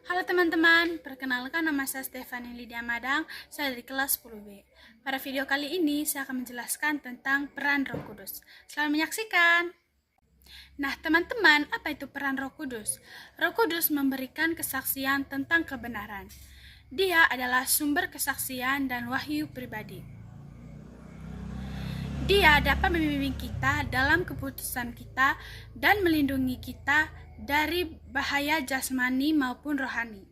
Halo teman-teman, perkenalkan nama saya Stefani Lydia Madang, saya dari kelas 10B. Pada video kali ini, saya akan menjelaskan tentang peran Roh Kudus. Selamat menyaksikan! Nah teman-teman, apa itu peran Roh Kudus? Roh Kudus memberikan kesaksian tentang kebenaran. Dia adalah sumber kesaksian dan wahyu pribadi. Dia dapat membimbing kita dalam keputusan kita dan melindungi kita dari bahaya jasmani maupun rohani.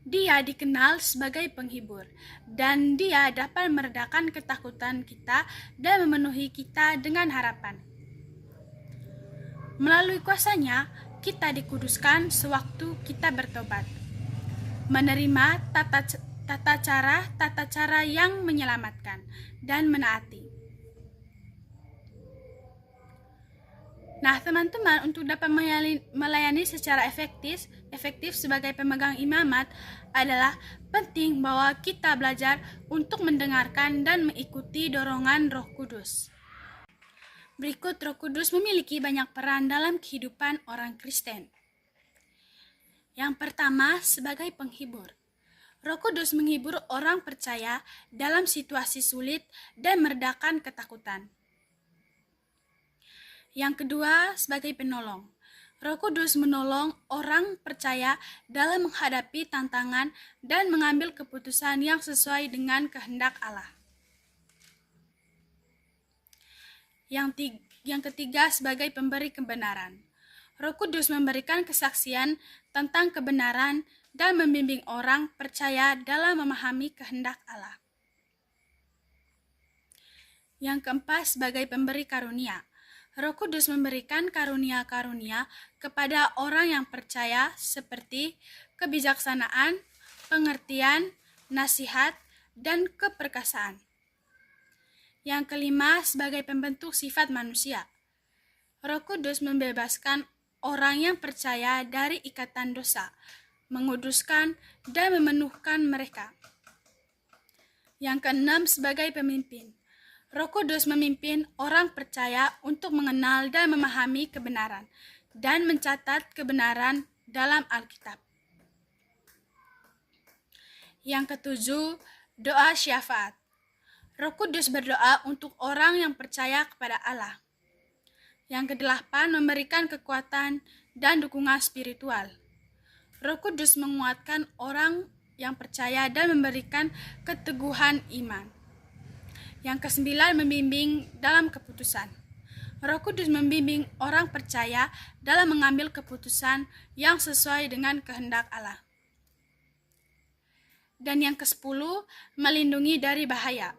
Dia dikenal sebagai penghibur, dan dia dapat meredakan ketakutan kita dan memenuhi kita dengan harapan. Melalui kuasanya, kita dikuduskan sewaktu kita bertobat, menerima tata cara yang menyelamatkan, dan menaati. Nah, teman-teman, untuk dapat melayani secara efektif sebagai pemegang imamat adalah penting bahwa kita belajar untuk mendengarkan dan mengikuti dorongan Roh Kudus. Berikut Roh Kudus memiliki banyak peran dalam kehidupan orang Kristen. Yang pertama, sebagai penghibur. Roh Kudus menghibur orang percaya dalam situasi sulit dan meredakan ketakutan. Yang kedua, sebagai penolong. Roh Kudus menolong orang percaya dalam menghadapi tantangan dan mengambil keputusan yang sesuai dengan kehendak Allah. Yang ketiga, sebagai pemberi kebenaran. Roh Kudus memberikan kesaksian tentang kebenaran dan membimbing orang percaya dalam memahami kehendak Allah. Yang keempat, sebagai pemberi karunia. Roh Kudus memberikan karunia-karunia kepada orang yang percaya seperti kebijaksanaan, pengertian, nasihat, dan keperkasaan. Yang kelima, sebagai pembentuk sifat manusia. Roh Kudus membebaskan orang yang percaya dari ikatan dosa, menguduskan dan memenuhkan mereka. Yang keenam, sebagai pemimpin. Roh Kudus memimpin orang percaya untuk mengenal dan memahami kebenaran dan mencatat kebenaran dalam Alkitab. Yang ketujuh, doa syafaat. Roh Kudus berdoa untuk orang yang percaya kepada Allah. Yang kedelapan, memberikan kekuatan dan dukungan spiritual. Roh Kudus menguatkan orang yang percaya dan memberikan keteguhan iman. Yang kesembilan, membimbing dalam keputusan. Roh Kudus membimbing orang percaya dalam mengambil keputusan yang sesuai dengan kehendak Allah. Dan yang kesepuluh, melindungi dari bahaya.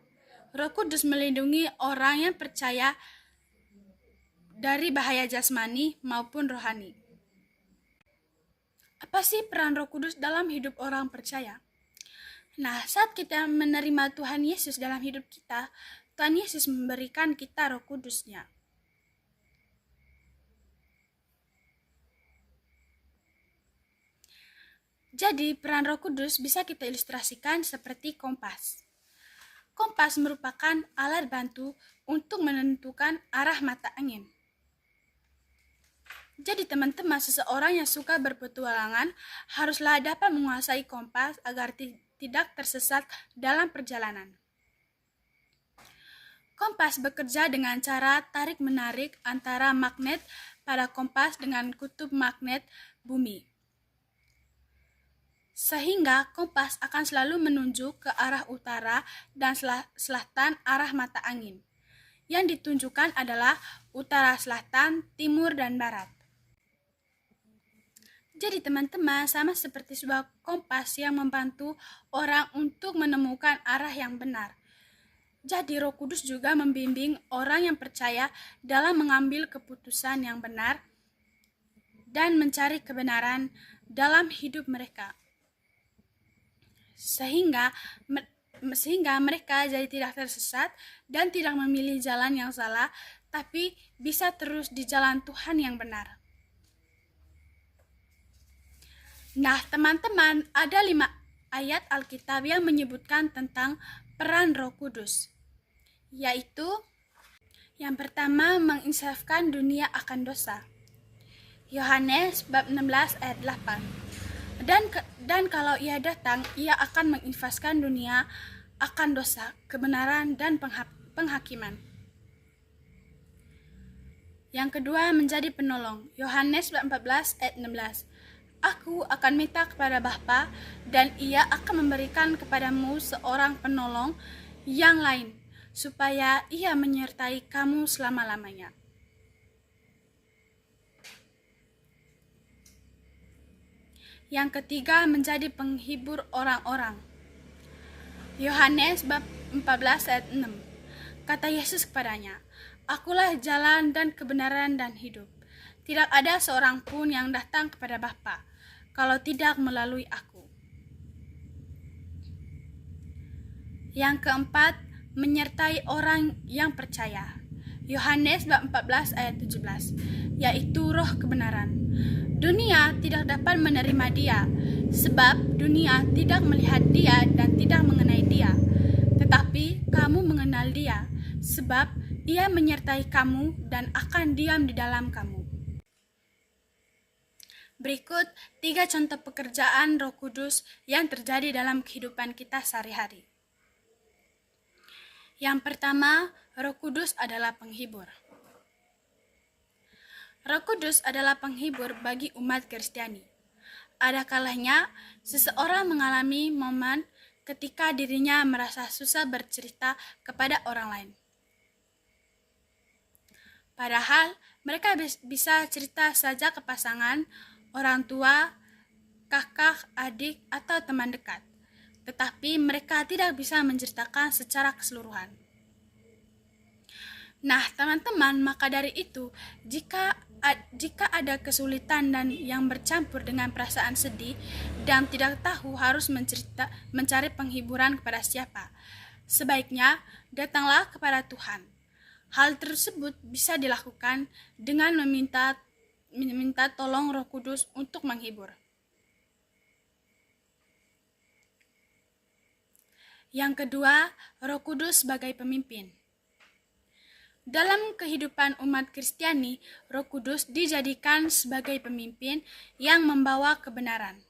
Roh Kudus melindungi orang yang percaya dari bahaya jasmani maupun rohani. Apa sih peran Roh Kudus dalam hidup orang percaya? Nah, saat kita menerima Tuhan Yesus dalam hidup kita, Tuhan Yesus memberikan kita Roh Kudus-Nya. Jadi, peran Roh Kudus bisa kita ilustrasikan seperti kompas. Kompas merupakan alat bantu untuk menentukan arah mata angin. Jadi teman-teman, seseorang yang suka berpetualangan haruslah dapat menguasai kompas agar tidak tersesat dalam perjalanan. Kompas bekerja dengan cara tarik-menarik antara magnet pada kompas dengan kutub magnet bumi. Sehingga kompas akan selalu menunjuk ke arah utara dan selatan arah mata angin. Yang ditunjukkan adalah utara, selatan, timur, dan barat. Jadi teman-teman, sama seperti sebuah kompas yang membantu orang untuk menemukan arah yang benar. Jadi Roh Kudus juga membimbing orang yang percaya dalam mengambil keputusan yang benar dan mencari kebenaran dalam hidup mereka. Sehingga mereka jadi tidak tersesat dan tidak memilih jalan yang salah, tapi bisa terus di jalan Tuhan yang benar. Nah, teman-teman, ada 5 ayat Alkitab yang menyebutkan tentang peran Roh Kudus, yaitu yang pertama, menginsafkan dunia akan dosa. Yohanes bab 16 ayat 8. Dan kalau ia datang, ia akan menginfaskan dunia akan dosa, kebenaran, dan penghakiman. Yang kedua, menjadi penolong. Yohanes 14 ayat 16. Aku akan minta kepada Bapa, dan ia akan memberikan kepadamu seorang penolong yang lain, supaya ia menyertai kamu selama-lamanya. Yang ketiga, menjadi penghibur orang-orang. Yohanes bab 14 ayat 6. Kata Yesus kepadanya, Akulah jalan dan kebenaran dan hidup. Tidak ada seorang pun yang datang kepada Bapa kalau tidak melalui aku. Yang keempat, menyertai orang yang percaya. Yohanes bab 14 ayat 17, yaitu roh kebenaran. Dunia tidak dapat menerima dia, sebab dunia tidak melihat dia dan tidak mengenai dia. Tetapi kamu mengenal dia, sebab ia menyertai kamu dan akan diam di dalam kamu. Berikut 3 contoh pekerjaan Roh Kudus yang terjadi dalam kehidupan kita sehari-hari. Yang pertama, Roh Kudus adalah penghibur. Roh Kudus adalah penghibur bagi umat Kristiani. Ada kalanya seseorang mengalami momen ketika dirinya merasa susah bercerita kepada orang lain. Padahal mereka bisa cerita saja ke pasangan, orang tua, kakak, adik, atau teman dekat. Tetapi mereka tidak bisa menceritakan secara keseluruhan. Nah, teman-teman, maka dari itu, jika ada kesulitan dan yang bercampur dengan perasaan sedih dan tidak tahu harus mencari penghiburan kepada siapa, sebaiknya datanglah kepada Tuhan. Hal tersebut bisa dilakukan dengan meminta tolong Roh Kudus untuk menghibur. Yang kedua, Roh Kudus sebagai pemimpin. Dalam kehidupan umat Kristiani, Roh Kudus dijadikan sebagai pemimpin yang membawa kebenaran.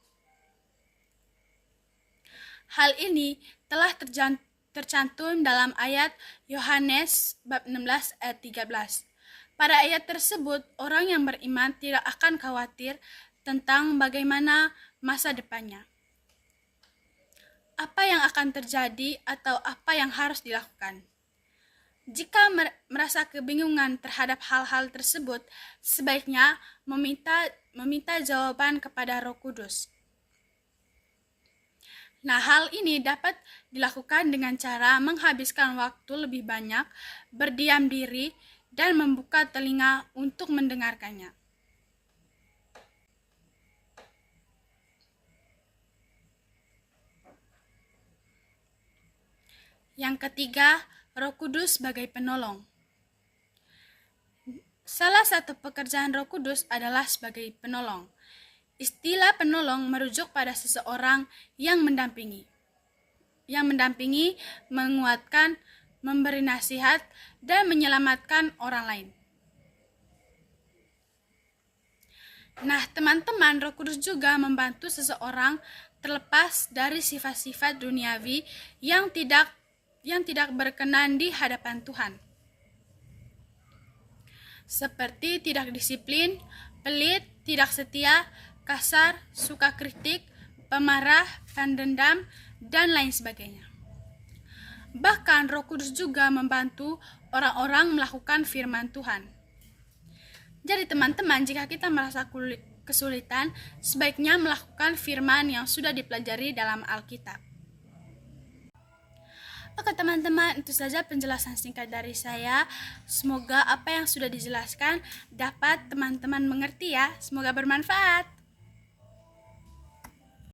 Hal ini telah tercantum dalam ayat Yohanes bab 16 ayat 13. Pada ayat tersebut, orang yang beriman tidak akan khawatir tentang bagaimana masa depannya, apa yang akan terjadi atau apa yang harus dilakukan. Jika merasa kebingungan terhadap hal-hal tersebut, sebaiknya meminta jawaban kepada Roh Kudus. Nah, hal ini dapat dilakukan dengan cara menghabiskan waktu lebih banyak, berdiam diri, dan membuka telinga untuk mendengarkannya. Yang ketiga, Roh Kudus sebagai penolong. Salah satu pekerjaan Roh Kudus adalah sebagai penolong. Istilah penolong merujuk pada seseorang yang mendampingi, menguatkan, memberi nasihat, dan menyelamatkan orang lain. Nah, teman-teman, Roh Kudus juga membantu seseorang terlepas dari sifat-sifat duniawi yang tidak berkenan di hadapan Tuhan, seperti tidak disiplin, pelit, tidak setia, kasar, suka kritik, pemarah, pendendam, dan lain sebagainya. Bahkan Roh Kudus juga membantu orang-orang melakukan firman Tuhan. Jadi teman-teman, jika kita merasa kesulitan, sebaiknya melakukan firman yang sudah dipelajari dalam Alkitab. Oke teman-teman, itu saja penjelasan singkat dari saya. Semoga apa yang sudah dijelaskan dapat teman-teman mengerti ya. Semoga bermanfaat.